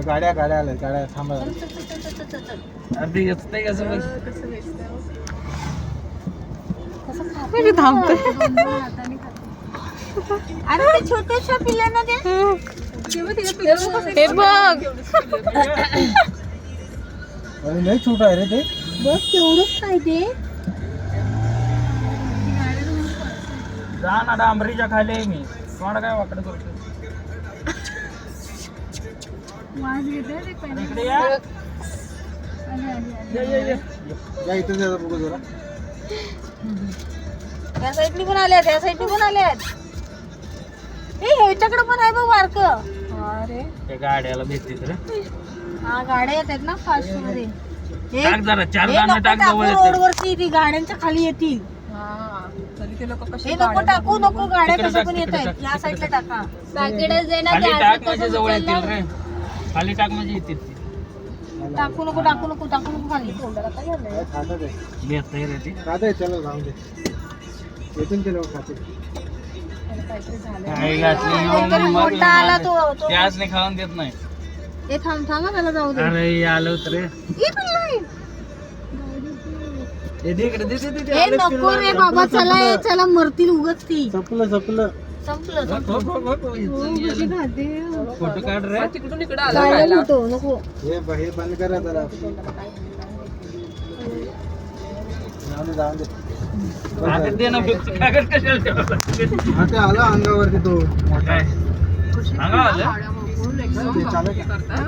गाड्या आल्या गाड्या थांबा. अरे येतंय कसं थांबतोय. अरे ते छोट्याशा पिल्लांना दे. हे बघ अरे लय छोटा आहे रे ते. बघ केवढंच काय ते. जा ना डांबरीच्या खाली आहे मी कोण काय वाकडं करतो वाज घेते रे पहिले. इकडे या ये. या इथं जा बघू जरा. त्या साईडनी पण आल्यात त्या साईडनी पण आल्यात. ए ह्याच्याकडे पण आहे बघ वारक. अरे त्या गाड्याला भेटते रे हा गाड्या येतात ना फास्ट मध्ये. टाक जरा 4 हे दाणे नको टाक टाकू जवळ येते रोडवरती ती गाड्यांच्या खाली येतील. तरी ते लोक कसे हे नको टाकू नको गाड्या तिकडे कशा टाक, पण येत तिकडे आहेत. टाक, या तिकडे साईडला टाक. टाका. खाली टाक म्हणजे जवळ येतील रे खाली टाक म्हणजे येतील ते टाकू नको खाली. काय खातं ते. भेटतंय रे ते खातं चला जाऊन दे. येतील ते लोक खाते. काय घातली काहीतरी मोठा आला तो त्याच नाही खाऊन देत नाही हे थांब त्याला जाऊ दे. अरे आलं होत रे हे पण नाही. हे दे इकडे दे हे नको रे बाबा चला मरतील उगच ती. संपलं संपलं फोटो काढ रे तिकडून इकडे आला जायला नको नको. हे बंद करा जरा. जाऊन दे कागद दे ना फिक्स कागद कशाला ठेवला हा ते आला अंगावरती तो. मोठा आहे सांगा आलं ते चालत करताय